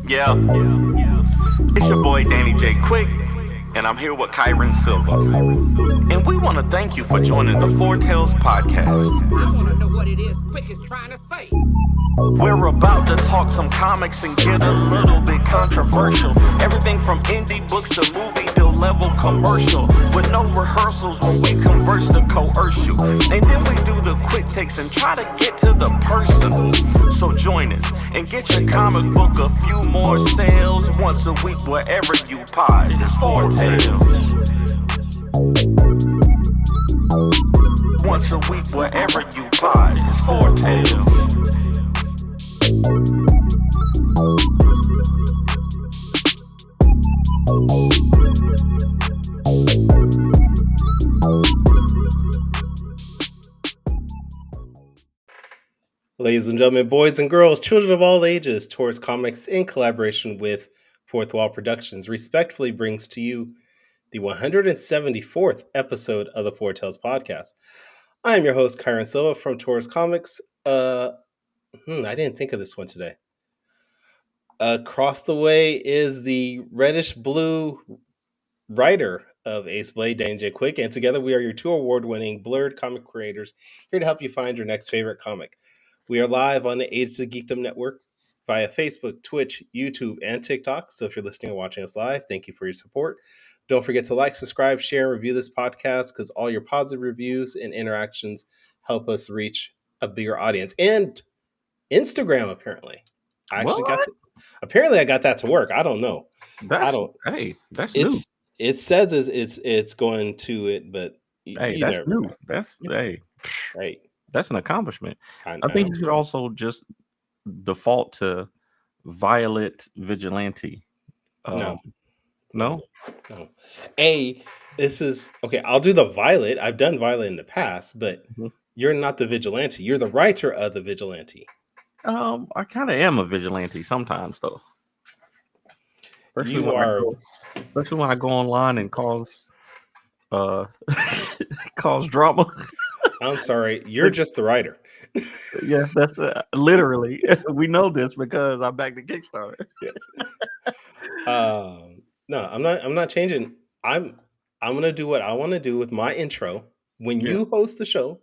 Yeah, it's your boy Danny J. Quick, and I'm here with Kyron Silva. And we want to thank you for joining the Four Tales podcast. I want to know what it is Quick is trying to say. We're about to talk some comics and get a little bit controversial. Everything from indie books to movie deal level commercial. With no rehearsals when we converse to coerce you. And then we do the quick takes and try to get to the person. So join us and get your comic book a few more sales once a week wherever you pod. It's Four Tales. Once a week wherever you pod. It's Four Tales. Ladies and gentlemen, boys and girls, children of all ages, Taurus Comics, in collaboration with Fourth Wall Productions, respectfully brings to you the 174th episode of the Four Tales podcast. I am your host, Kyron Silva from Taurus Comics. I didn't think of this one today. Across the way is the reddish-blue writer of Ace Blade, Danny J. Quick, and together we are your two award-winning blurred comic creators here to help you find your next favorite comic. We are live on the Age of Geekdom Network via Facebook, Twitch, YouTube, and TikTok. So if you're listening or watching us live, thank you for your support. Don't forget to like, subscribe, share, and review this podcast because all your positive reviews and interactions help us reach a bigger audience. And Instagram, apparently. I got that to work. I don't know. That's new. It says it's going to it, but that's new. That's right. That's an accomplishment. I think you should also just default to Violet Vigilante. No. This is okay. I'll do the Violet. I've done Violet in the past, but you're not the Vigilante. You're the writer of the Vigilante. I kind of am a vigilante sometimes, though. Especially when I go online and cause drama. I'm sorry, you're just the writer. Yes, that's literally. We know this because I backed the Kickstarter. Yes. No, I'm not changing. I'm gonna do what I want to do with my intro. When you host the show,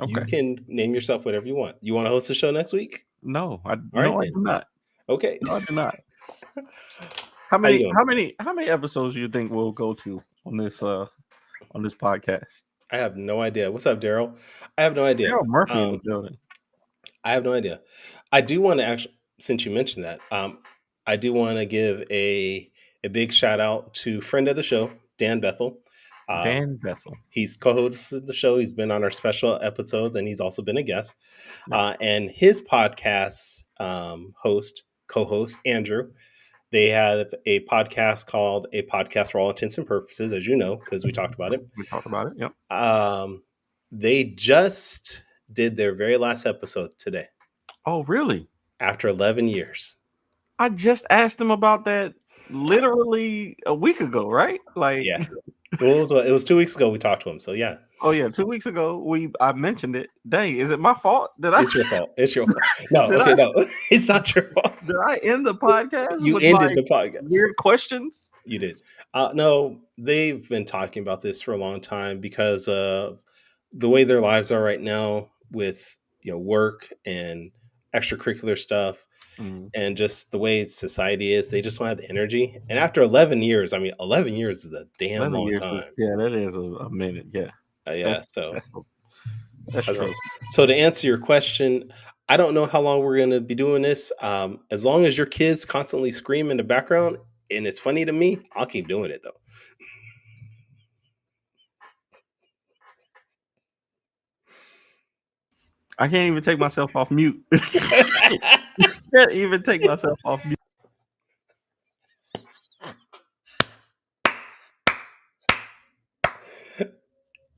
you can name yourself whatever you want. You want to host the show next week? No, I do not. Okay, no, I do not. How many episodes do you think we'll go to on this podcast? I have no idea. What's up, Daryl? I have no idea. Daryl Murphy in the building. I have no idea. I do want to actually, since you mentioned that, I do want to give a big shout out to friend of the show, Dan Bethel. Dan Bethel. He's co-hosted the show. He's been on our special episodes, and he's also been a guest. And his podcast co-host, Andrew, they have a podcast called A Podcast for All Intents and Purposes, as you know, because we talked about it. Yep. They just did their very last episode today. Oh, really? After 11 years. I just asked him about that literally a week ago, right? Yeah. Well, it was 2 weeks ago we talked to him, so yeah. Oh yeah, 2 weeks ago I mentioned it. Dang, is it my fault? It's your fault. It's your fault. No, no, it's not your fault. Did I end the podcast? You ended the podcast. Weird questions? You did. No, they've been talking about this for a long time because the way their lives are right now with work and extracurricular stuff. And just the way society is, they just don't have the energy. And after 11 years, 11 years is a damn long time. That is a minute. Yeah. That's true. So to answer your question, I don't know how long we're going to be doing this. As long as your kids constantly scream in the background and it's funny to me, I'll keep doing it though. I can't even take myself off mute. Can't even take myself off mute.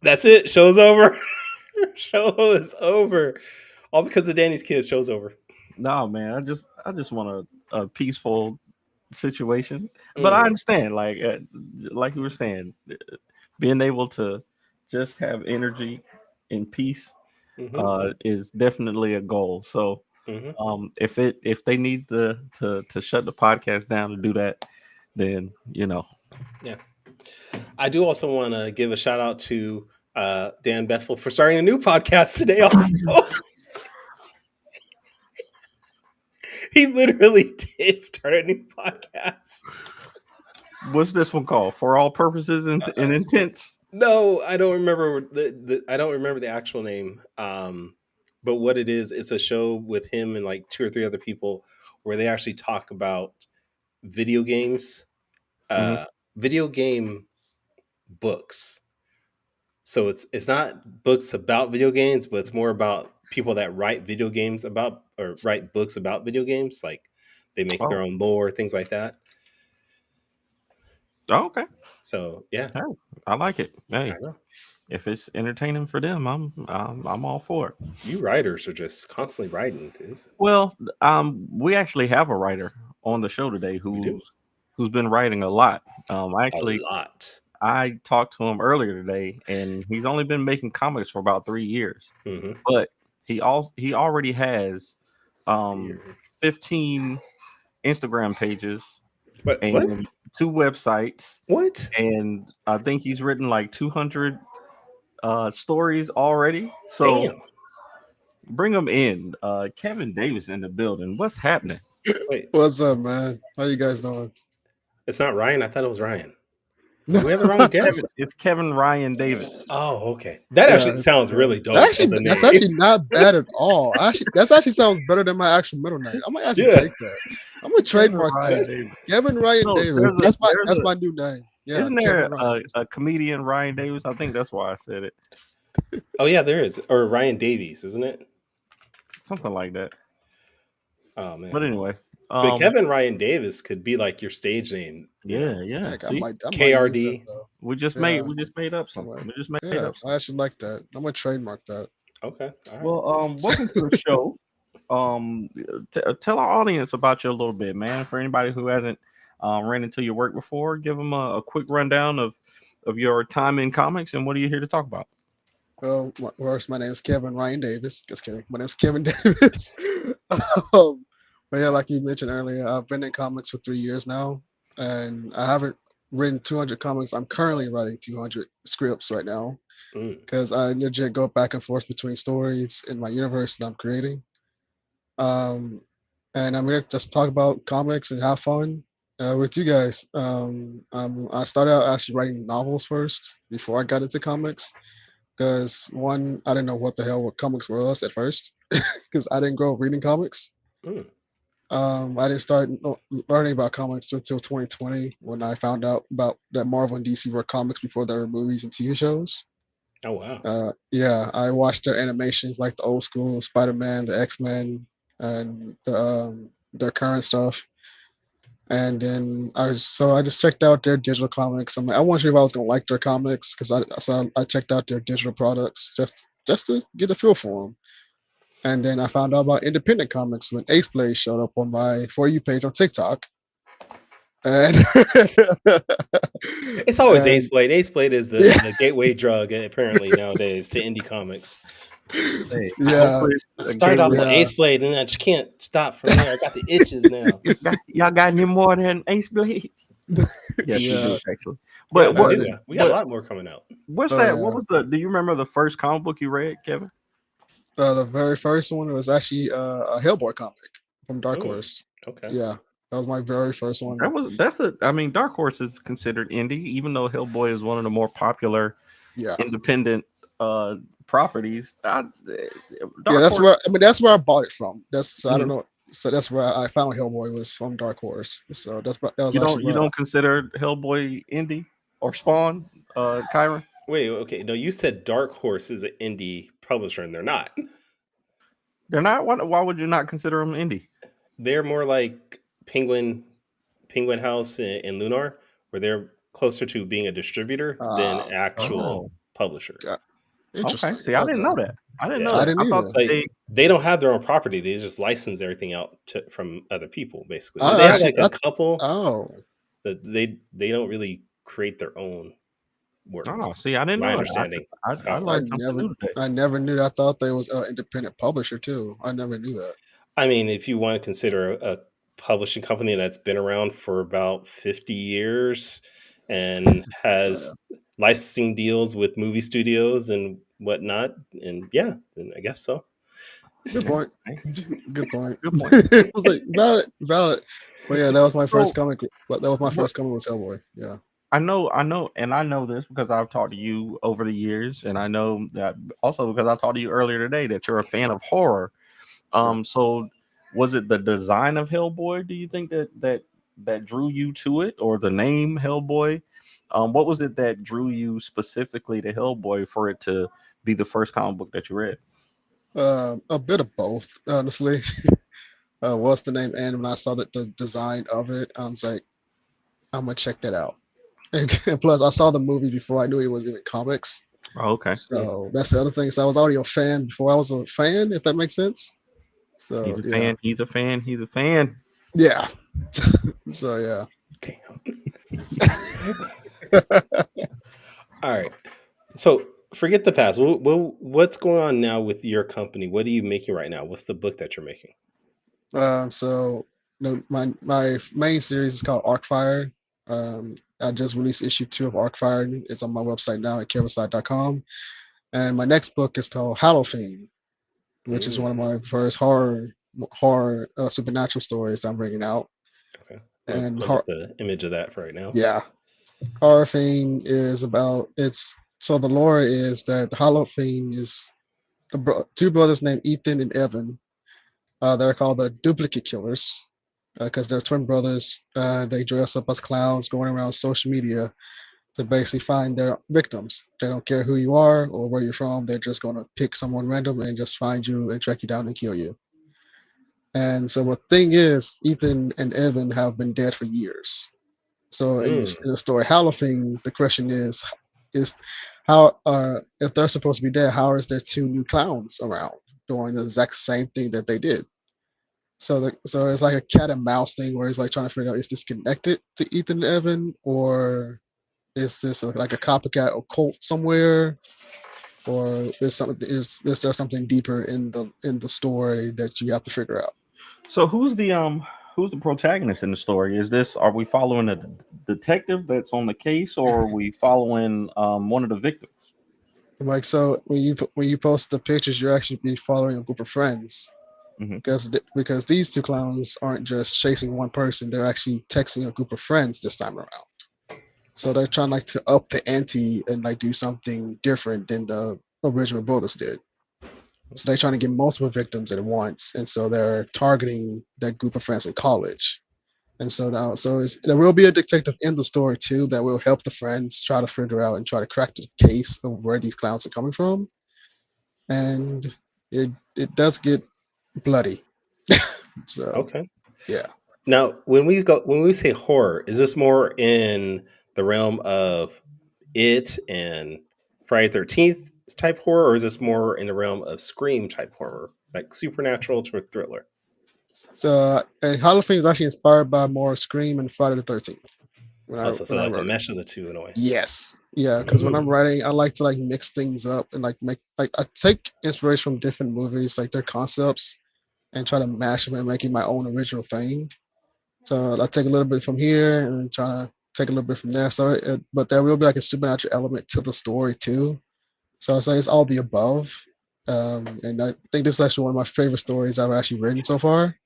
That's it. Show's over. Show is over. All because of Danny's kids. Show's over. No, man. I just want a peaceful situation. But I understand, like you were saying, being able to just have energy and peace is definitely a goal. So Mm-hmm. If they need to shut the podcast down to do that, then Yeah. I do also want to give a shout out to Dan Bethel for starting a new podcast today. Also, he literally did start a new podcast. What's this one called? For all purposes and intents. No, I don't remember I don't remember the actual name. But what it is, it's a show with him and like two or three other people where they actually talk about video games, Mhm. video game books. So it's not books about video games, but it's more about people that write video games about or write books about video games. Like they make their Oh, own lore, things like that. okay. So yeah, Hey, I like it. I Hey, know. if it's entertaining for them, I'm all for it. You writers are just constantly writing, dude. Well, we actually have a writer on the show today We do who's been writing a lot. a Actually, lot. I talked to him earlier today, and he's only been making comics for about 3 years, Hmm. but he already has 15 Instagram pages What? What? and 2 websites, What? and I think he's written like 200 stories already. So Damn. bring him in. Kevin Davis in the building. What's happening? Wait, What's up, man? How you guys doing? it's not Ryan. I thought it was Ryan. Do we have the wrong guest? It's Kevin Ryan Davis. Oh, okay. That Yeah, actually sounds really dope Actually, as a that's name. actually not bad at all. Actually, that's actually sounds better than my actual middle name. I might actually Yeah. take that. I'm gonna trademark Ryan that. Davis. Kevin Ryan No, Davis. there's That's a- my new name. Yeah. Isn't there Kevin Ryan. a comedian Ryan Davis? I think that's why I said it. Oh yeah, there is. Or Ryan Davies, isn't it? Something like that. Oh man. But anyway, But Kevin Ryan Davis could be like your stage name. You know? yeah. Heck, See, I might use KRD. that, though. we just Yeah. made up something. Right. We just made Yeah, up something. I actually like that. I'm gonna trademark that. Okay. All right. Well, welcome to the show. Tell our audience about you a little bit, man. For anybody who hasn't ran into your work before, give them a quick rundown of your time in comics and what are you here to talk about? Well, first, my name is Kevin Ryan Davis. Just kidding. My name is Kevin Davis. But yeah, like you mentioned earlier, I've been in comics for 3 years now, and I haven't written 200 comics. I'm currently writing 200 scripts right now Mm. because I legit go back and forth between stories in my universe that I'm creating. Um, and I'm here to just talk about comics and have fun with you guys. I started out actually writing novels first before I got into comics because one, I didn't know what the hell what comics was at first because I didn't grow up reading comics. Mm. I didn't start learning about comics until 2020 when I found out about that Marvel and DC were comics before there were movies and TV shows. Oh wow. Yeah, I watched their animations like the old school Spider-Man, the X-Men, and their current stuff. And then I just checked out their digital comics. I wasn't sure if I was gonna like their comics because I checked out their digital products just to get a feel for them. And then I found out about independent comics when Ace Blade showed up on my For You page on TikTok. And It's always and- Ace Blade. Ace Blade is the gateway drug apparently nowadays to indie comics. Hey, Yeah. hopefully I started off with Yeah. Ace Blade and I just can't stop from there. I got the itches now. y'all got any more than Ace Blades? Yes, we Yeah. do actually. But Yeah, what, we got a but lot more coming out. what's Oh, that? yeah. What was do you remember the first comic book you read, Kevin? The very first one was actually a Hellboy comic from Dark Oh. Horse. Okay. Yeah, that was my very first one. I mean, Dark Horse is considered indie, even though Hellboy is one of the more popular Yeah, independent properties. yeah, that's where that's where I bought it from. I don't know. So that's where I found Hellboy was from Dark Horse. So that was you actually where don't consider Hellboy indie or Spawn, Kyron? Wait, okay. No, you said Dark Horse is an indie publisher, and they're not. They're not. Why would you not consider them indie? They're more like Penguin House and Lunar, where they're closer to being a distributor than actual publisher. Yeah. Interesting. Okay. See, I didn't know that. I didn't Yeah. know I that. didn't I thought either. They don't have their own property. They just license everything out from other people, basically. Oh, They have actually, like a couple Oh, that they don't really create their own work. Oh, see, I didn't my know understanding. that. I learned something new today. I never knew that. I thought they was an independent publisher too. I never knew that. I mean, if you want to consider a publishing company that's been around for about 50 years and has licensing deals with movie studios and whatnot, and yeah, then I guess so. Good point. Okay. Good point. Good point. I was like, valid, valid. But yeah, that was my first So, comic. But that was my what first comic was Hellboy. Yeah. and I know this because I've talked to you over the years, and I know that also because I talked to you earlier today that you're a fan of horror. So was it the design of Hellboy? Do you think that drew you to it, or the name Hellboy? What was it that drew you specifically to Hellboy for it to be the first comic book that you read? A bit of both, honestly. What's the name? And when I saw that the design of it, I was like, I'm gonna check that out. And plus, I saw the movie before I knew it was even comics. Oh, okay. So that's the other thing. So I was already a fan before I was a fan, if that makes sense. He's So a yeah, fan. He's a fan. He's a fan. yeah. So yeah. Damn. All right. So forget the past. What's going on now with your company? What are you making right now? What's the book that you're making? So my main series is called Arcfire. I just released issue 2 of Arcfire. It's on my website now at caravasite.com. And my next book is called Hallowfien, which is one of my first horror supernatural stories I'm bringing out. Okay. And Pull up the image of that for right now. yeah, Hallowfien is about so the lore is that Hallowfien is two brothers named Ethan and Evan. They're called the duplicate killers because they're twin brothers. They dress up as clowns going around social media to basically find their victims. They don't care who you are or where you're from. They're just going to pick someone random and just find you and track you down and kill you. And so the thing is, Ethan and Evan have been dead for years. So in the story Hallowfien, the question is how if they're supposed to be dead, how is there two new clowns around doing the exact same thing that they did? So it's like a cat and mouse thing where it's like trying to figure out, is this connected to Ethan and Evan, or is this like a copycat or cult somewhere, or is there something deeper in the story that you have to figure out? So who's the protagonist in the story? Are we following a detective that's on the case, or are we following one of the victims? Like, so when you post the pictures, you're actually be following a group of friends. Because these two clowns aren't just chasing one person, they're actually texting a group of friends this time around. So they're trying like to up the ante and like do something different than the original brothers did. So they're trying to get multiple victims at once, and so they're targeting that group of friends in college. And so now, there will be a detective in the story too that will help the friends try to figure out and try to crack the case of where these clowns are coming from. And it does get bloody. So Okay. yeah. Now, when we say horror, is this more in the realm of It and Friday 13th type horror, or is this more in the realm of Scream type horror, like supernatural to a thriller? So Halloween is actually inspired by more Scream and Friday the 13th. So like a mesh of the two in a way. Yes. Yeah, because when I'm writing, I like to like mix things up and like I take inspiration from different movies, like their concepts, and try to mash them and make it my own original thing. So I take a little bit from here and try to take a little bit from there. So, but there will be like a supernatural element to the story too. So it's all the above. And I think this is actually one of my favorite stories I've actually written so far.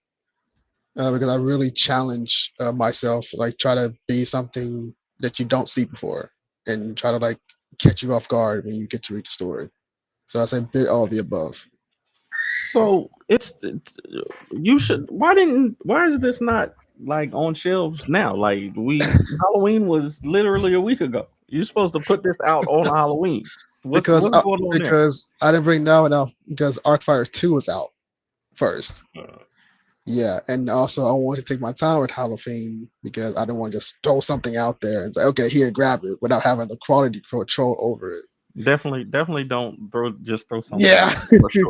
Because I really challenge myself, like try to be something that you don't see before, and try to like catch you off guard when you get to read the story. So I say bit all the above. So you should. Why is this not like on shelves now? Like Halloween was literally a week ago. You're supposed to put this out on Halloween. What's going on there? Because I didn't bring that one out because Arcfire 2 was out first. Yeah, and also I wanted to take my time with Halloween because I don't want to just throw something out there and say, okay, here, grab it, without having the quality control over it. Definitely don't throw something. Yeah, for sure.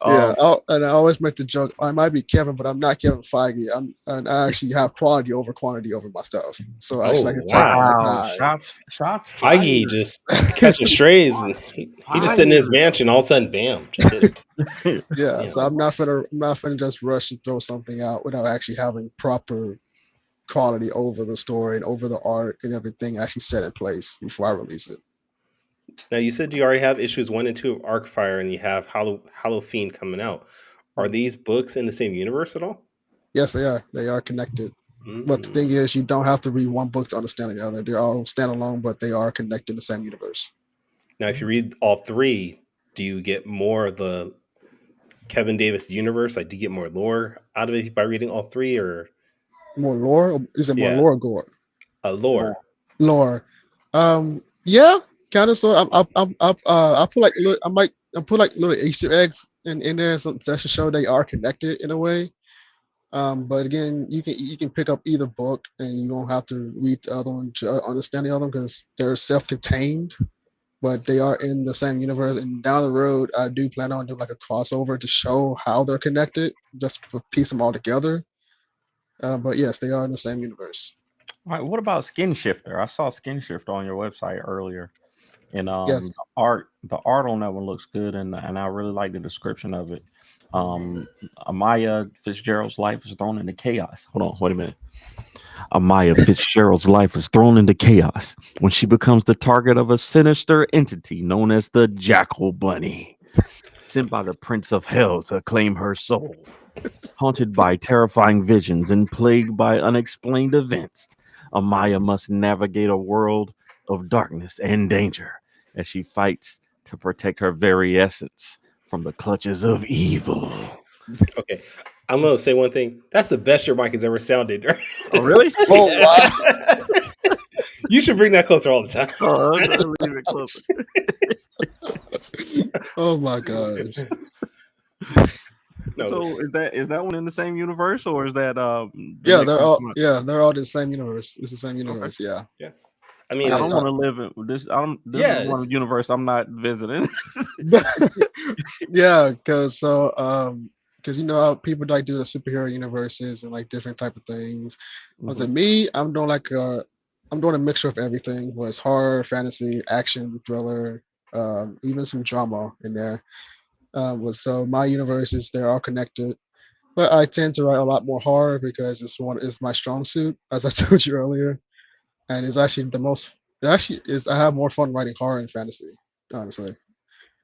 Yeah, Um, and I always make the joke. I might be Kevin, but I'm not Kevin Feige. And I actually have quality over quantity over my stuff. So I Oh actually can tell wow, my wow, guy. shots Feige fired. just catching strays, and Shots he just sitting in his fired. mansion. All of a sudden, bam, just hit it. Yeah, Yeah. so I'm not finna just rush and throw something out without actually having proper quality over the story and over the art and everything actually set in place before I release it. Now you said you already have issues 1 and 2 of Arcfire, and you have Hallowfien coming out. Are Mhm. these books in the same universe at all? Yes, they are. They are connected. But the thing Mm. is, you don't have to read one book to understand the other. They're all standalone, but they are connected in the same universe. Now, if you read all three, do you get more of the Kevin Davis universe? Like, do you get more lore out of it by reading all three, or More lore? Or is it more yeah, lore or gore? lore? Lore. Yeah, kind of sort. I put like I put like little Easter eggs in there, so that should show they are connected in a way. But again, you can pick up either book, and you don't have to read the other one to understand the other one because they're self-contained, but they are in the same universe. And down the road, I do plan on doing like a crossover to show how they're connected, just to piece them all together. But yes, they are in the same universe. All right, what about Skin Shifter? I saw Skin Shifter on your website earlier, and Yes. the art on that one looks good, and I really like the description of it. Amaya Fitzgerald's life is thrown into chaos. Hold on, wait a minute. Amaya Fitzgerald's life is thrown into chaos when she becomes the target of a sinister entity known as the Jackal Bunny, sent by the Prince of Hell to claim her soul. Haunted by terrifying visions and plagued by unexplained events, Amaya must navigate a world of darkness and danger as she fights to protect her very essence from the clutches of evil. Okay, I'm gonna say one thing. That's the best your mic has ever sounded. Oh, really? Oh wow. Yeah. You should bring that closer all the time. Oh, okay, leave it closer. Oh my gosh. No, So is that one in the same universe, or is that the next one? Come out? They're all the same universe. It's the same Okay. universe. Yeah. yeah. I mean, I Yes. don't want to live in this. I don't. This is yeah, one universe I'm not visiting. Yeah, because you know how people like do the superhero universes and like different type of things. I was like Mhm. me, I'm doing a mixture of everything, where it's horror, fantasy, action, thriller, even some drama in there. So my universes they're all connected, but I tend to write a lot more horror because it's my strong suit, as I told you earlier, and it's actually the most. It actually is. I have more fun writing horror and fantasy, honestly.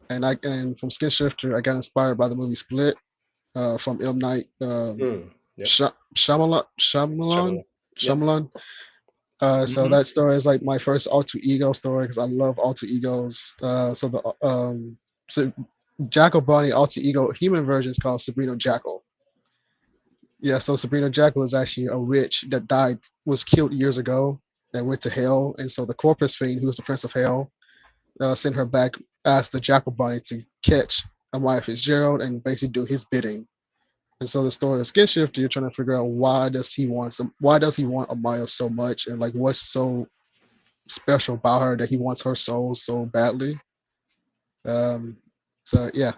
And from Skin Shifter, I got inspired by the movie Split from M Night yep. Shyamalan. Shyamalan. Yep. Shyamalan. So Mhm. that story is like my first alter ego story because I love alter egos. So Jackal Bunny alter ego human version is called Sabrina Jackal. Yeah, so Sabrina Jackal is actually a witch that was killed years ago, and went to hell. And so the Corpus Fiend, who's the Prince of Hell, sent her back, asked the Jackal Bunny to catch Amaya Fitzgerald and basically do his bidding. And so the story of Skin Shifter, you're trying to figure out why does he want Amaya so much, and like what's so special about her that he wants her soul so badly. Um, so yeah,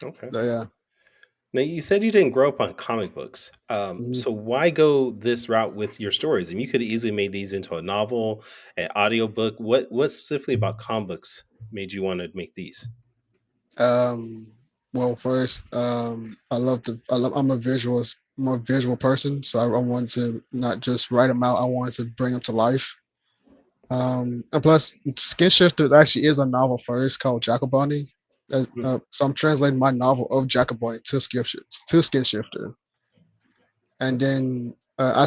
Okay. so, yeah. Now you said you didn't grow up on comic books. Mhm. So why go this route with your stories? I mean, you could have easily made these into a novel, an audiobook. What specifically about comic books made you want to make these? Um, well, first, I'm a more visual person, so I wanted to not just write them out. I wanted to bring them to life. And plus, Skin Shifter actually is a novel first called Jacobani. Mm. So I'm translating my novel of Jacobani to Skin Shifter, and then I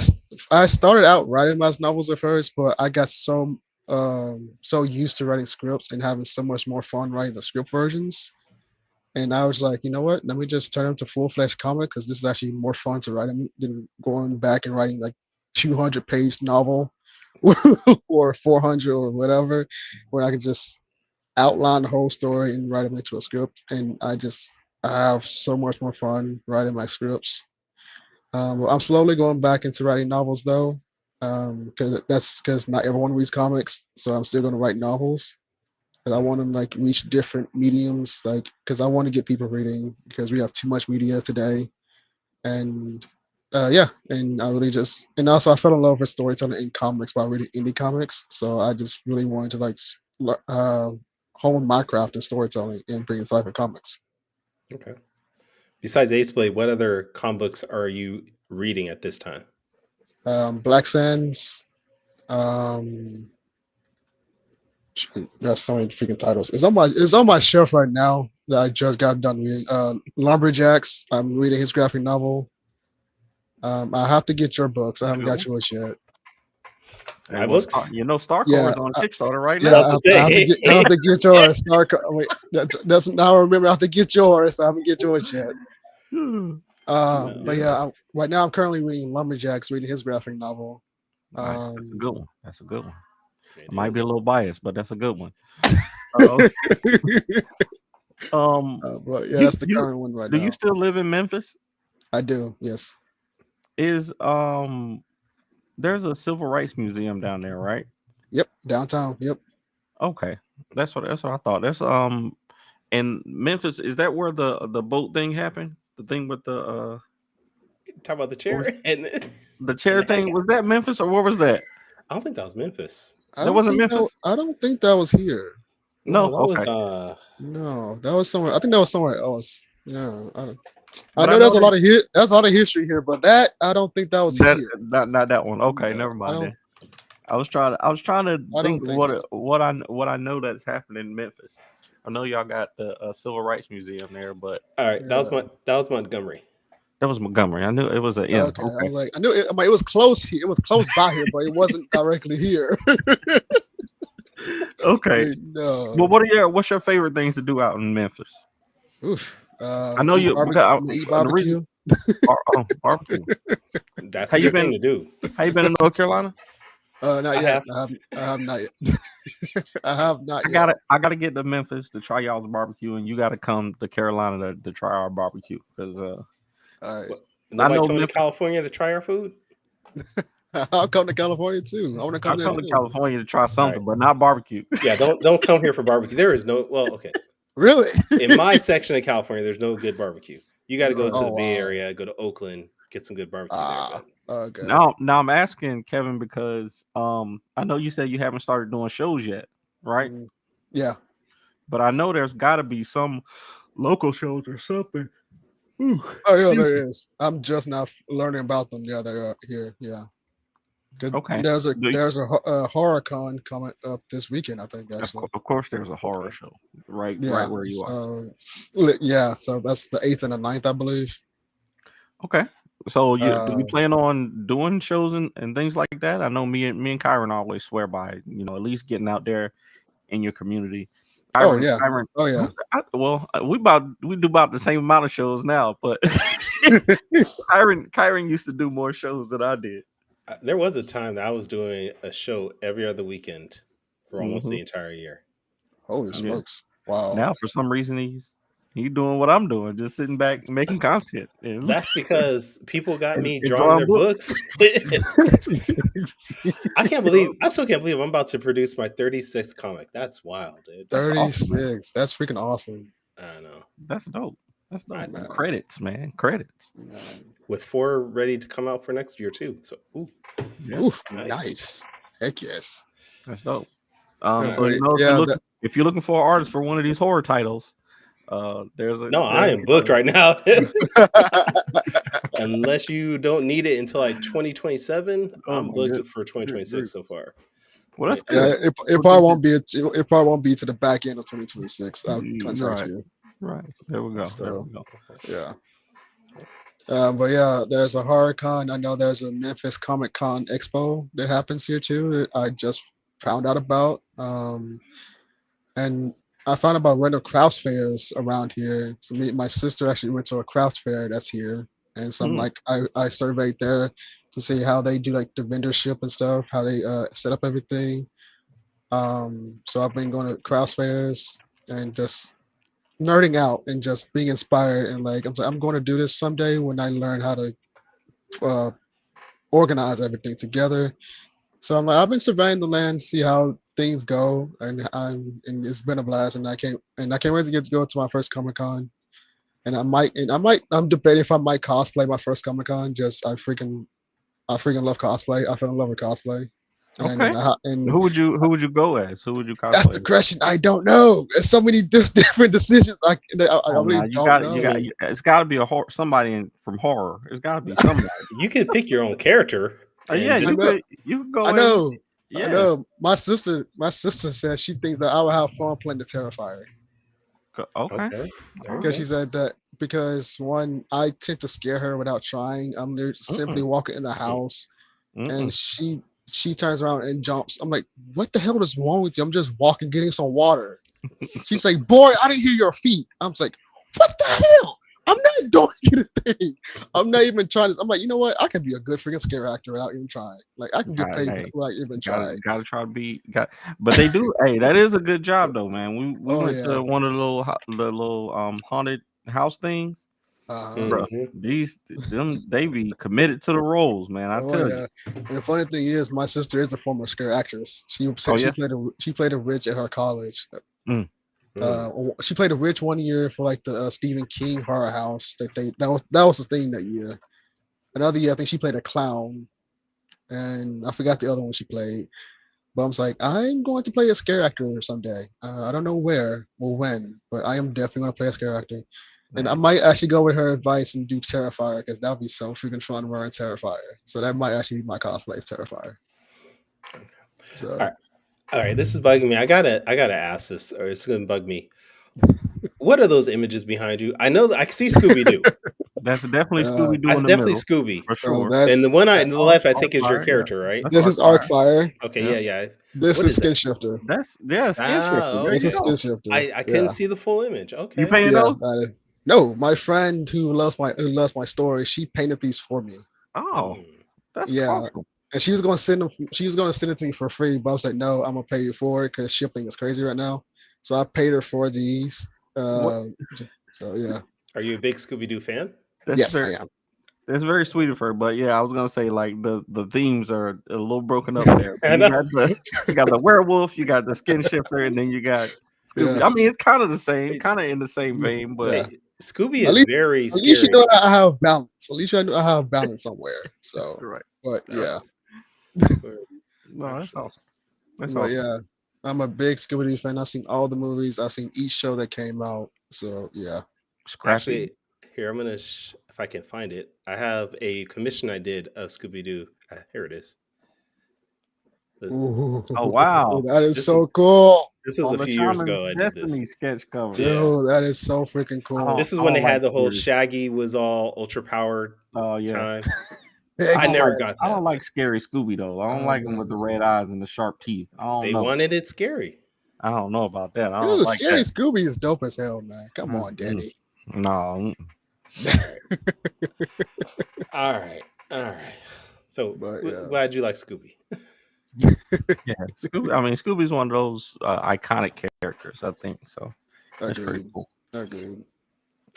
started out writing my novels at first, but I got so used to writing scripts and having so much more fun writing the script versions. And I was like, you know what? Let me just turn them to full-fledged comic because this is actually more fun to write than going back and writing like 200-page novel or 400 or whatever, where I could just outline the whole story and write them into a script. And I have so much more fun writing my scripts. Well, I'm slowly going back into writing novels though, because not everyone reads comics, so I'm still going to write novels. because I want to like reach different mediums, like because I want to get people reading because we have too much media today, and yeah, and I really just and also I fell in love with storytelling in comics by reading indie comics, so I just really wanted to like hone my craft in storytelling and bring it to life in comics. Okay. Besides Ace Blade, what other comic books are you reading at this time? Black Sands. Um, There's so many freaking titles. It's on my shelf right now that I just got done reading. Lumberjacks. I'm reading his graphic novel. I have to get your books. I That's a haven't good got one. yours yet. Hey, My well, books? Starcore Yeah, is on Kickstarter right yeah. About now. to I have to say. get. I have to get yours. Wait, that's now. I remember. I have to get yours. I haven't get yours yet. nice. But yeah, right now I'm currently reading Lumberjacks, reading his graphic novel. That's a good one. That's a good one. It I might be is. a little biased, but that's a good one. Uh, But yeah, you that's the you current one right do you now. still live in Memphis? I do. Yes. Is there's a civil rights museum down there, right? Yep. Downtown. Yep. Okay, that's what I thought. That's in Memphis. Is that where the boat thing happened? The thing with Talk about the what was chair and the and chair the thing? hangout. Was that Memphis or where was that? I don't think that was Memphis. That wasn't Memphis. I don't think that was here. No, No, that was okay. No, that was somewhere. I think that was somewhere else. Yeah. I But I know know there's a that lot of here. There's a lot of history here, but that I don't think that was that here. not that one. Okay, No, never I mind don't. then. I was trying to I don't think think so. what I know that's happening in Memphis. I know y'all got the Civil Rights Museum there, but all right. Yeah. That was Montgomery. that was Montgomery. I knew it was an M. Okay. I Okay. was like, I knew it. I mean, it was close here. It was close by here, but it wasn't directly here. Okay. Well, No. what's your favorite things to do out in Memphis? Oof. I know Eat you barbecue. because Eat the reason barbecue. barbecue. That's How a you good been? thing to do. How you been in North Carolina? Not I yet. have. I have not yet. I have not yet. I gotta get to Memphis to try y'all's barbecue, and you gotta come to Carolina to try our barbecue because All right. I Nobody know coming to Memphis. California to try our food? I'll come to California too. I want to come I'll there come to too. California to try All right. something, but not barbecue. Yeah, don't come here for barbecue. There is no okay. Really? In my section of California, there's no good barbecue. You got to go to Oh the Bay wow. Area, go to Oakland, get some good barbecue there. Ah. Okay. Now I'm asking Kevin because I know you said you haven't started doing shows yet, right? Mm, yeah. But I know there's got to be some local shows or something. Ooh, Oh yeah, excuse there is. I'm just now learning about them. Yeah, they're here. Yeah. 'Cause Okay. there's a horror con coming up this weekend. I think actually. Of course, there's a horror show right Yeah. where you are. So yeah. So that's the 8th and the 9th, I believe. Okay. So do you Uh. plan on doing shows and things like that? I know me and Kyron always swear by at least getting out there in your community. Oh yeah. Oh yeah. We do about the same amount of shows now, but Kyron used to do more shows than I did. There was a time that I was doing a show every other weekend for almost Mhm. the entire year. Holy Yeah. smokes! Wow. Now for some reason he's doing what I'm doing, just sitting back making content and, That's because people got me and drawing their drawing books. books. I still can't believe I'm about to produce my 36th comic. That's wild, dude. That's awesome, man. 36. That's freaking awesome. I know. That's dope. That's dope. Man. Credits, man. Credits. With 4 ready to come out for next year too. So, Yeah, Oof, nice. nice. Heck yes. that's dope. Yeah, So wait, if you're looking for an artist for one of these horror titles, there's a No, I am booked right now. Unless you don't need it until like 2027, Oh I'm my booked goodness. for 2026 so far. Well, that's Yeah. good. it probably won't be. It probably won't be to the back end of 2026. I'll contact Right. you. Right. There we go. There So we go. yeah. But yeah, there's a horror con. I know there's a Memphis Comic Con Expo that happens here too. I just found out about. And I found about random crafts fairs around here. So my sister actually went to a crafts fair that's here, and so I'm Hmm. like I surveyed there to see how they do like the vendorship and stuff, how they set up everything. So I've been going to crafts fairs and just nerding out and just being inspired and like I'm going to do this someday when I learn how to uh, organize everything together. So I'm like I've been surveying the land, see how things go, and it's been a blast, and I can't wait to get to go to my first Comic Con. And I'm debating if I might cosplay my first Comic Con. Just I freaking love cosplay. I fell in love with cosplay. Okay. And Who would you go as? Who would you cosplay? that's the question. I don't know. There's so many different decisions. I really you don't got know. it's got to be somebody from horror. It's got to be somebody. You could pick your own character. Yeah, and just- you could go. I know. Yeah. I know. My sister said she thinks that I would have fun playing the Terrifier. Okay. There you Because go. she said that because one, I tend to scare her without trying. I'm there simply walking in the house, and she turns around and jumps. I'm like, what the hell is wrong with you? I'm just walking, getting some water. She's like, boy, I didn't hear your feet. I'm just like, what the hell? I'm not doing anything. I'm not even trying this. I'm like, you know what? I can be a good freaking scare actor without even trying. Like I can get paid without even trying. Gotta try to be. But they do. Hey, that is a good job though, man. We went to one of the little haunted house things. Bro, they be committed to the roles, man. I tell you. And the funny thing is, my sister is a former scare actress. She played a witch at her college. She played a witch one year for like the Stephen King horror house. That was the thing that year. Another year, I think she played a clown, and I forgot the other one she played. But I was like, I'm going to play a scare actor someday. I don't know where or when, but I am definitely going to play a scare actor. And I might actually go with her advice and do Terrifier because that would be so freaking fun wearing Terrifier. So that might actually be my cosplay as Terrifier. So. All right, this is bugging me. I gotta ask this, or it's gonna bug me. What are those images behind you? I know that I see Scooby Doo. That's definitely Scooby Doo. That's definitely Scooby for sure. And the one to the left, I think, is your character, right? This is Arcfire. Okay, yeah. This is Skin Shifter. Skin Shifter. This is Skin Shifter. I couldn't see the full image. Okay, you painted those? No, my friend who loves my story, she painted these for me. Oh, that's awesome. And she was going to send them. She was going to send it to me for free, but I was like, no, I'm gonna pay you for it because shipping is crazy right now. So I paid her for these. So yeah. Are you a big Scooby Doo fan? Yes, I am. It's very sweet of her, but yeah, I was gonna say like the themes are a little broken up there. You got the werewolf, you got the Skin Shifter, and then you got Scooby. I mean, it's kind of the same, kind of in the same vein, but Scooby is very scary. At least you know I have balance. At least I know I have balance somewhere. So right. But yeah. No, that's awesome. That's awesome. Yeah, I'm a big Scooby Doo fan. I've seen all the movies. I've seen each show that came out. So yeah. Actually, here I'm gonna if I can find it. I have a commission I did of Scooby Doo. Here it is. Oh wow, that is so cool. This was a few years ago. I did this sketch cover. Dude, that is so freaking cool. This is when they had the whole Shaggy was all ultra powered. Oh yeah. Time. I never got that. I don't like scary Scooby though. I don't like him with the red eyes and the sharp teeth. They wanted it scary. I don't know about that. I Dude, don't like scary that. Scooby is dope as hell, man. Come on, Danny. No. All right. So glad you like Scooby. Yeah, Scooby. I mean, Scooby's one of those iconic characters. I think so. That's pretty cool. Agreed.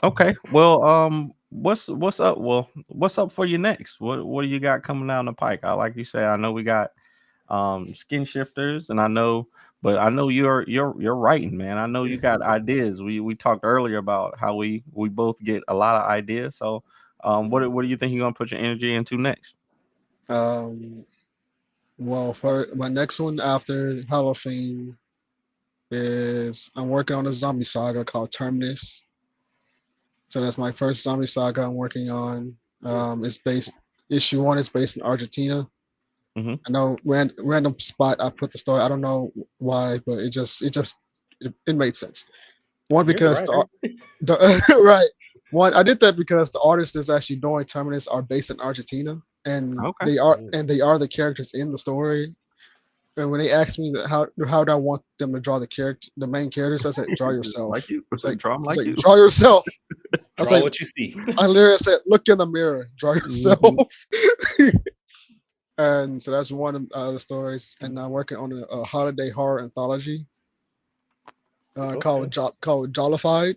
Okay. Well, what's up? Well, what's up for you next? What do you got coming down the pike? Like you say, I know we got Skin Shifters, and I know you're writing, man. I know you got ideas. We talked earlier about how we both get a lot of ideas. So, what do you think you're gonna put your energy into next? Well, for my next one after Hallowfien is I'm working on a zombie saga called Terminus. So that's my first zombie saga I'm working on. Issue 1 is based in Argentina. Mm-hmm. I know random spot I put the story. I don't know why, but it made sense. One, because right. One, I did that because the artists that's actually doing Terminus are based in Argentina, and they are the characters in the story. And when they asked me how do I want them to draw the main characters, I said, draw yourself. Like you. You. Draw yourself. Draw what you see. I literally said, look in the mirror, draw yourself. And so that's one of the stories. And I'm working on a holiday horror anthology called Jollified.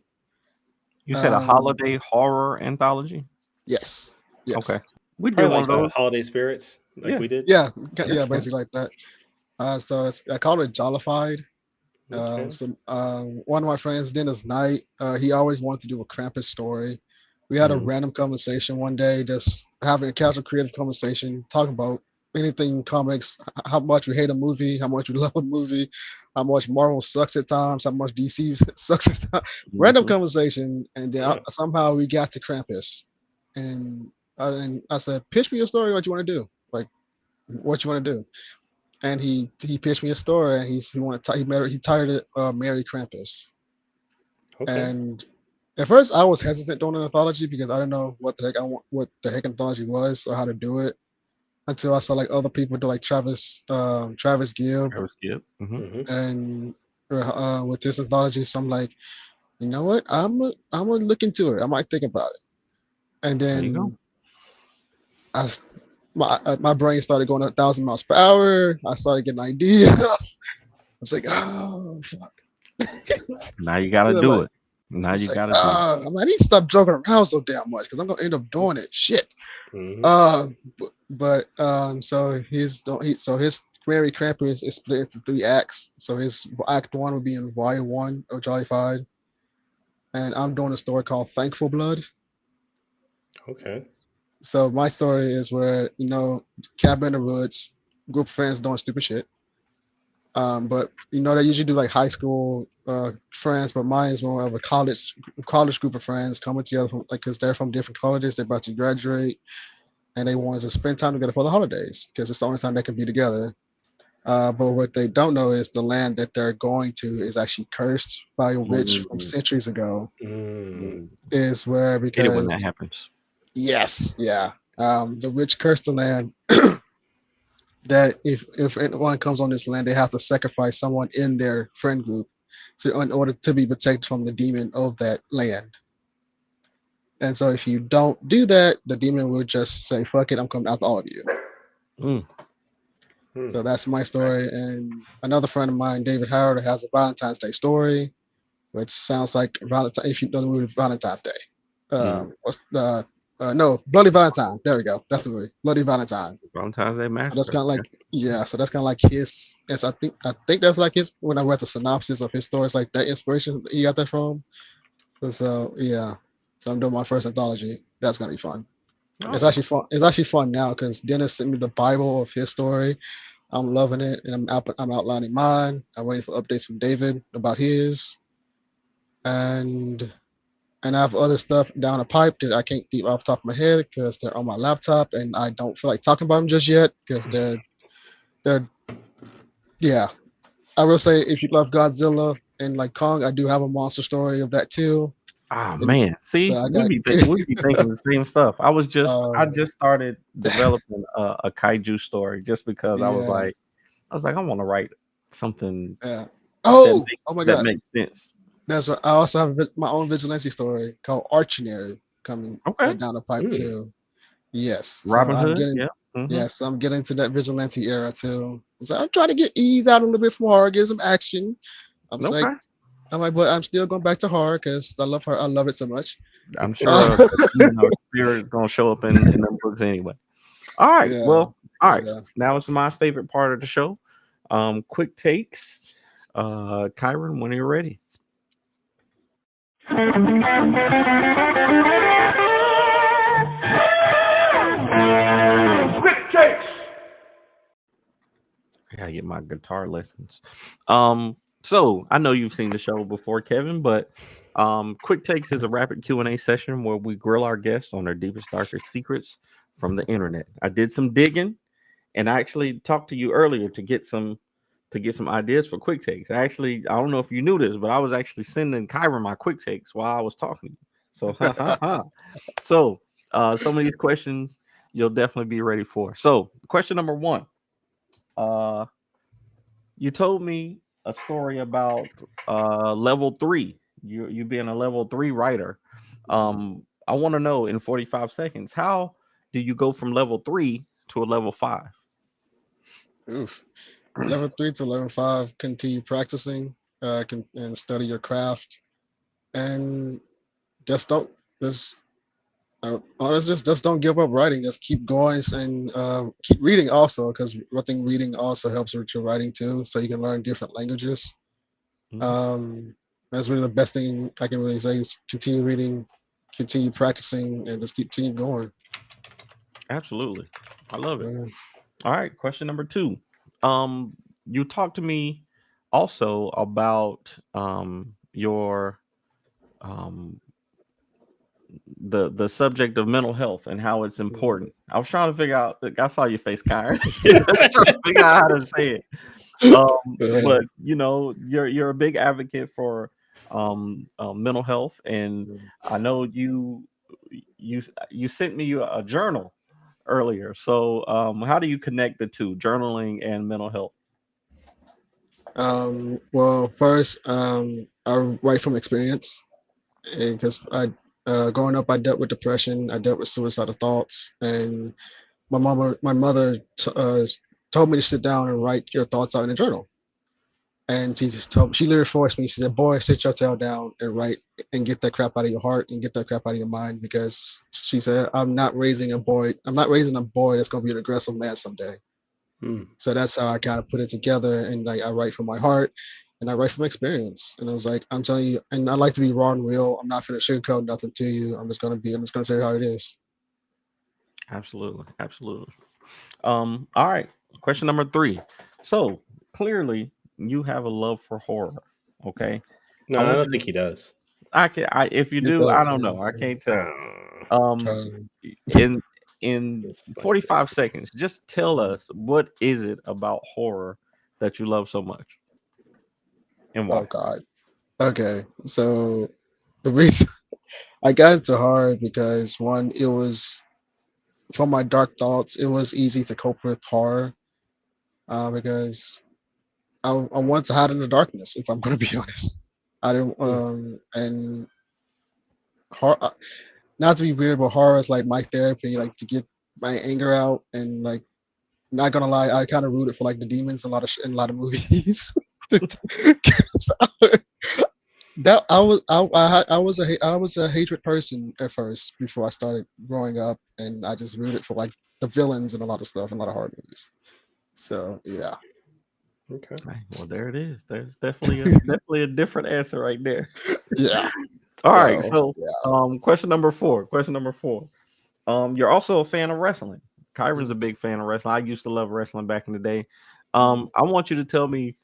You said a holiday horror anthology? Yes. Okay. We did one of those holiday spirits, we did. Yeah, basically like that. So I call it Jollified. Okay. One of my friends, Dennis Knight, he always wanted to do a Krampus story. We had a Mhm. random conversation one day, just having a casual creative conversation, talking about anything in comics, how much we hate a movie, how much we love a movie, how much Marvel sucks at times, how much DC sucks at times. Random Mhm. conversation, and then Yeah. somehow we got to Krampus, and I said, "Pitch me your story. What you want to do? Like, what you want to do?" And he pitched me a story. And he wanted he tired of Mary Krampus. Okay. And at first, I was hesitant doing an anthology because I didn't know what the heck anthology was or how to do it until I saw like other people do like Travis Gibb That was good. Hmm. and with this anthology. So I'm like, you know what? I'm gonna look into it. I might think about it. And There you go. then I my brain started going 1,000 miles per hour. I started getting ideas. I was like, oh fuck. Now you got to I'm do like, it. Now I'm you just like, got to do it. I need to stop joking around so damn much because I'm gonna end up doing it. Shit. Hmm. So his Mary Krampus is split into 3 acts. So his act one would be in volume one of Jollified, and I'm doing a story called Thankful Blood. Okay. So my story is where cabin in the woods, group of friends doing stupid shit. But they usually do like high school friends, but mine is more of a college group of friends coming together from, like because they're from different colleges, they're about to graduate, and they want to spend time together for the holidays because it's the only time they can be together. But what they don't know is the land that they're going to is actually cursed by a witch from Mm, centuries ago. Mm. mm. Is where Hate it when because that happens. yes, yeah, the witch cursed the land that if anyone comes on this land, they have to sacrifice someone in their friend group in order to be protected from the demon of that land. And so if you don't do that, the demon will just say, "Fuck it, I'm coming after all of you." Mm. Hmm. So that's my story. And another friend of mine, David Howard, has a Valentine's Day story, which sounds like Valentine. If you know the movie Valentine's Day, Mm. what's no Bloody Valentine? There we go. That's the movie, Bloody Valentine. Valentine's Day So that's Massacre. kind of Okay. like yeah. So that's kind of like his. Yes, I think that's like his. When I read the synopsis of his story, it's like that inspiration he got that from. So yeah. So I'm doing my first anthology. That's gonna be fun. It's Awesome. actually fun. It's actually fun now because Dennis sent me the Bible of his story. I'm loving it, and I'm outlining mine. I'm waiting for updates from David about his, and and I have other stuff down the pipe that I can't keep off the top of my head because they're on my laptop, and I don't feel like talking about them just yet because they're yeah. I will say if you love Godzilla and like Kong, I do have a monster story of that too. Ah And man, so see, I got we be thinking the same stuff. I um, just started developing a kaiju story just because yeah, I want to write something yeah. that Oh my that god. makes sense. That's right. I also have my own vigilante story called Archinary coming Okay, down the pipe Hmm. too. Yes. So Robin I'm Hood. getting Yeah. Hmm. yeah, so I'm getting to that vigilante era too. So I'm trying to get ease out a little bit from horror, get some action. I'm just like Okay. but I'm still going back to horror because I love her. I love it so much. I'm sure Uh, spirit is gonna show up in them books anyway. All right. yeah. Well, all right. Yeah. Now it's my favorite part of the show. Quick takes. Kyron, when you're ready. Quick takes. I gotta get my guitar lessons. So I know you've seen the show before, Kevin, but Quick Takes is a rapid Q&A session where we grill our guests on their deepest, darkest secrets from the internet. I did some digging and I actually talked to you earlier to get some ideas for quick takes. I don't know if you knew this, but I was actually sending Kyron my quick takes while I was talking to you. So ha ha ha. So some of these questions you'll definitely be ready for. So question number one. Uh you told me a story about level three. You being a level three writer. I want to know in 45 seconds, how do you go from level three to a level five? Oof. Level 3 to level 5, continue practicing, and study your craft, and just don't just Honestly, just don't give up writing. Just keep going and keep reading also, because I think reading also helps with your writing too, so you can learn different languages. Mhm. Um, that's really the best thing I can really say is continue reading, continue practicing, and just continue going. Absolutely, I love it. Yeah. All right, question number 2. You talked to me also about your um the subject of mental health and how it's important. I was trying to figure out. Look, I saw your face, Kyron. I was trying to figure out how to say it. Yeah. But you're a big advocate for mental health, and I know you sent me a journal earlier. So how do you connect the two, journaling and mental health? Well, first, I write from experience because growing up, I dealt with depression, I dealt with suicidal thoughts, and my mother told me to sit down and write your thoughts out in a journal. And she literally forced me. She said, "Boy, sit your tail down and write and get that crap out of your heart and get that crap out of your mind." Because she said, "I'm not raising a boy. I'm not raising a boy that's going to be an aggressive man someday." Hmm. So that's how I kind of put it together. And like I write from my heart, and I write from experience. And I was like, I'm telling you, and I like to be raw and real. I'm not going to sugarcoat nothing to you. I'm just going to say how it is. Absolutely, absolutely. All right. Question number 3. So clearly, you have a love for horror. Okay, No, I I want don't you think to. he does. If you It's do, a, I don't know. I can't tell. Um, Um, in in it's like 45 seconds, just tell us what is it about horror that you love so much and oh why. God. Okay. So the reason I got into horror because one, it was from my dark thoughts. It was easy to cope with horror because I want to hide in the darkness. If I'm going to be honest, I didn't. hmm. And horror, not to be weird, but horror is like my therapy, like to get my anger out. And like, not gonna lie, I kind of rooted for like the demons in in a lot of movies. 'Cause that I was a hatred person at first before I started growing up, and I just rooted for like the villains and a lot of stuff in a lot of horror movies. So yeah, Okay. Right, well, there it is. There's definitely a different answer right there. yeah. All right. So So, yeah. question number 4. Question number 4. You're also a fan of wrestling. Kyron's a big fan of wrestling. I used to love wrestling back in the day. Mhm. I want you to tell me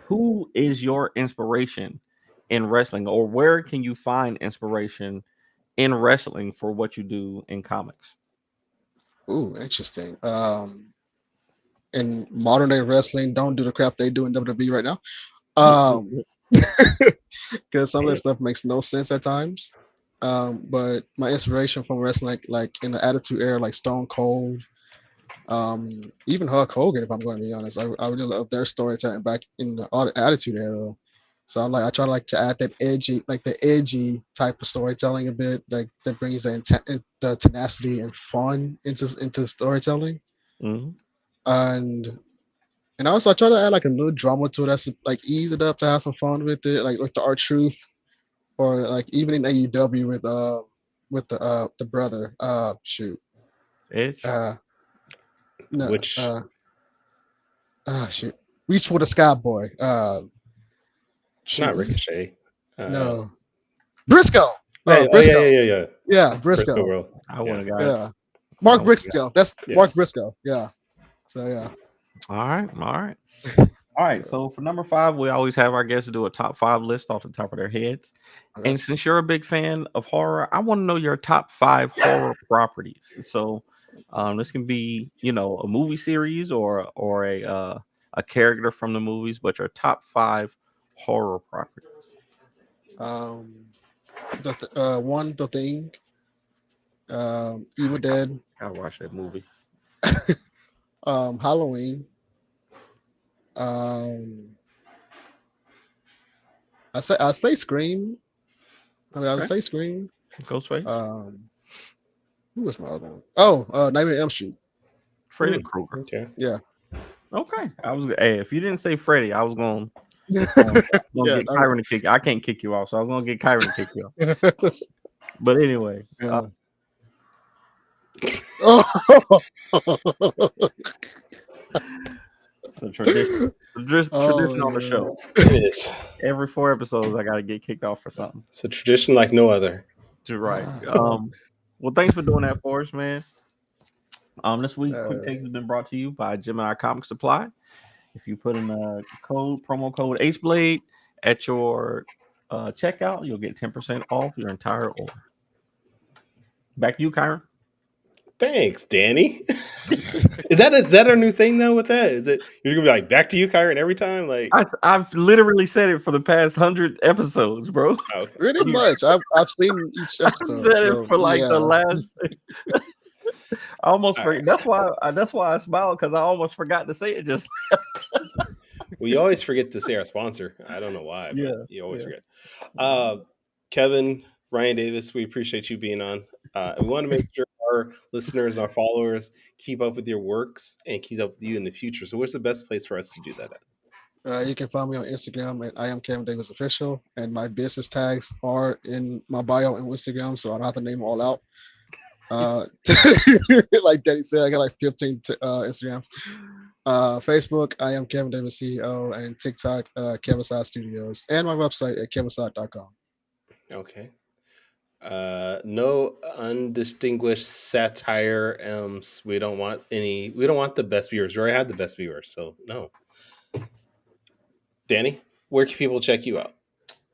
who is your inspiration in wrestling, or where can you find inspiration in wrestling for what you do in comics? Ooh, interesting. In modern day wrestling, don't do the crap they do in WWE right now. Um, because some of that stuff makes no sense at times. But my inspiration from wrestling, like in the Attitude Era, like Stone Cold, even Hulk Hogan, if I'm going to be honest, I really love their storytelling back in the Attitude Era. So I try to add that edgy, like the edgy type of storytelling a bit, like that brings the tenacity and fun into storytelling. Mhm. And also I try to add like a little drama to it that's like ease it up to have some fun with the art truth, or like even in AEW with the brother shoot Edge. uh no Which shoot, Reach for the Sky Boy, shoot not what's his, Ricochet. Uh, no, Briscoe, oh yeah, Briscoe, yeah. yeah, Briscoe Briscoe, World. I would Yeah, have got. yeah, I Mark would have got. Briscoe, that's yeah. Mark Briscoe, yeah. So yeah. All right. All right. All right. So for number 5, we always have our guests do a top 5 list off the top of their heads. Okay. And since you're a big fan of horror, I want to know your top 5 horror properties. So this can be, a movie series or a character from the movies, but your top 5 horror properties. um One, The Thing, Evil Dead, I watched that movie. Halloween, um I say Scream. I would Okay. say Scream. Ghostface, Um, who was my other one? Oh, Nightmare on Elm Street. Freddy Hmm. Krueger. Okay. Yeah, Okay. Hey, if you didn't say Freddy, I was going. yeah, Gonna get Nightmare. Kyron to kick. I can't kick you off, so I was gonna get Kyron to kick you off. But anyway, Yeah. Oh, it's a tradition. Tradition on the man. show. It is. Every 4 episodes, I gotta get kicked off for something. It's a tradition like no other. You're right. Well, thanks for doing that for us, man. This week, Quick Takes has been brought to you by Gemini Comic Supply. If you put in a promo code AceBlade at your checkout, you'll get 10% off your entire order. Back to you, Kyron. Thanks, Danny. Is that our new thing though? With that, is it you're gonna be like back to you, Kyron, every time? Like I've literally said it for the past 100 episodes, bro. okay. Pretty much. I've seen each episode. I've said so, it for like the last. I almost forgot. That's why I smiled, because I almost forgot to say it. Just We always forget to say our sponsor. I don't know why, but you always forget. Kevin, Ryan Davis, we appreciate you being on. We want to make sure our listeners and our followers keep up with your works and keep up with you in the future. So what's the best place for us to do that at? You can find me on Instagram at I am Kevin Davis Official, and my business tags are in my bio on Instagram, so I don't have to name them all out. Like Daddy said, I got like 15 Instagrams. Facebook, I am Kevin Davis CEO, and TikTok, Kevin Side Studios, and my website at kevinside.com. Okay. No undistinguished satire. We don't want any. We don't want the best viewers. We already had the best viewers, so no. Danny, where can people check you out?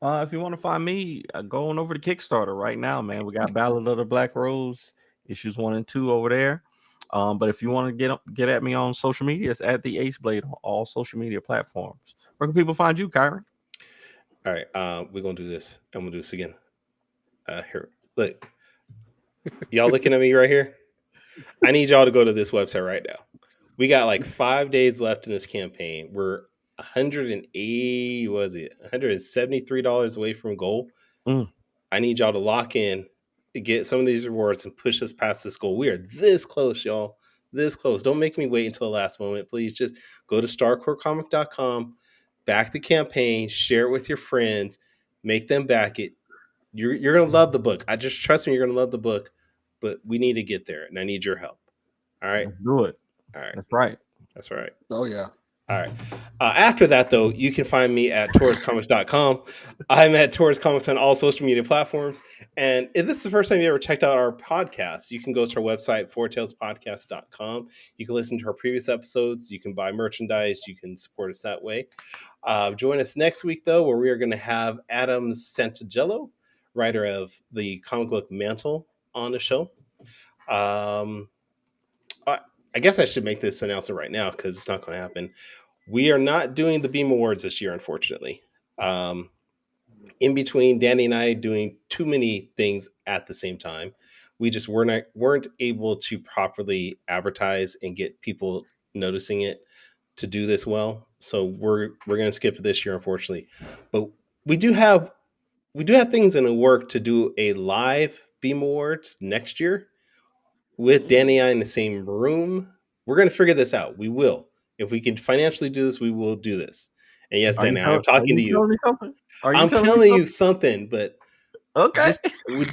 If you want to find me, go on over to Kickstarter right now, man. We got Ballad of the Black Rose issues 1 and 2 over there. But if you want to get at me on social media, it's at the Ace Blade on all social media platforms. Where can people find you, Kyron? All right, we're gonna do this. I'm gonna do this again. Here, look, y'all looking at me right here. I need y'all to go to this website right now. We got like 5 days left in this campaign. We're $173 away from goal. I need y'all to lock in, to get some of these rewards and push us past this goal. We are this close, y'all. This close. Don't make me wait until the last moment. Please just go to starcorecomic.com, back the campaign, share it with your friends, make them back it. You're gonna love the book. I just trust me, you're gonna love the book, but we need to get there, and I need your help. All right, Let's do it. all right, That's right. Oh yeah. All right. After that, though, you can find me at TaurusComics.com. I'm at Taurus Comics on all social media platforms. And if this is the first time you ever checked out our podcast, you can go to our website, fourtailspodcast.com. You can listen to our previous episodes. You can buy merchandise. You can support us that way. Join us next week, though, where we are going to have Adam Santagello, writer of the comic book Mantle, on the show. I guess I should make this announcement right now because it's not going to happen. We are not doing the Beam Awards this year, unfortunately. In between Danny and I doing too many things at the same time, we just weren't able to properly advertise and get people noticing it to do this well. So we're going to skip this year, unfortunately. But we do have things in the work to do a live Beam Awards next year with Danny and I in the same room. We're going to figure this out. We will. If we can financially do this, we will do this. And yes, Danny, I'm talking to you. I'm telling you something, but okay. We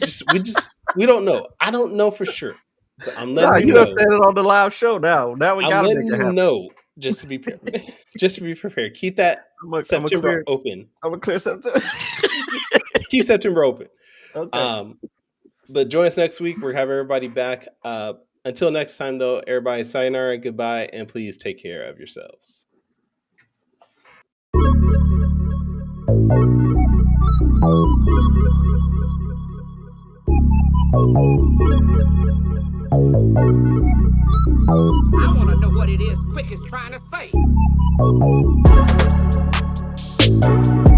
don't know. I don't know for sure. But I'm letting you know. You said it on the live show now. Now we got to make it happen. Know just to be prepared. Just to be prepared. Keep that September open. I'm gonna clear September. Keep September open. Okay. But join us next week. We'll have everybody back. Until next time, though, everybody, sayonara, goodbye, and please take care of yourselves. I want to know what it is Quick is trying to say.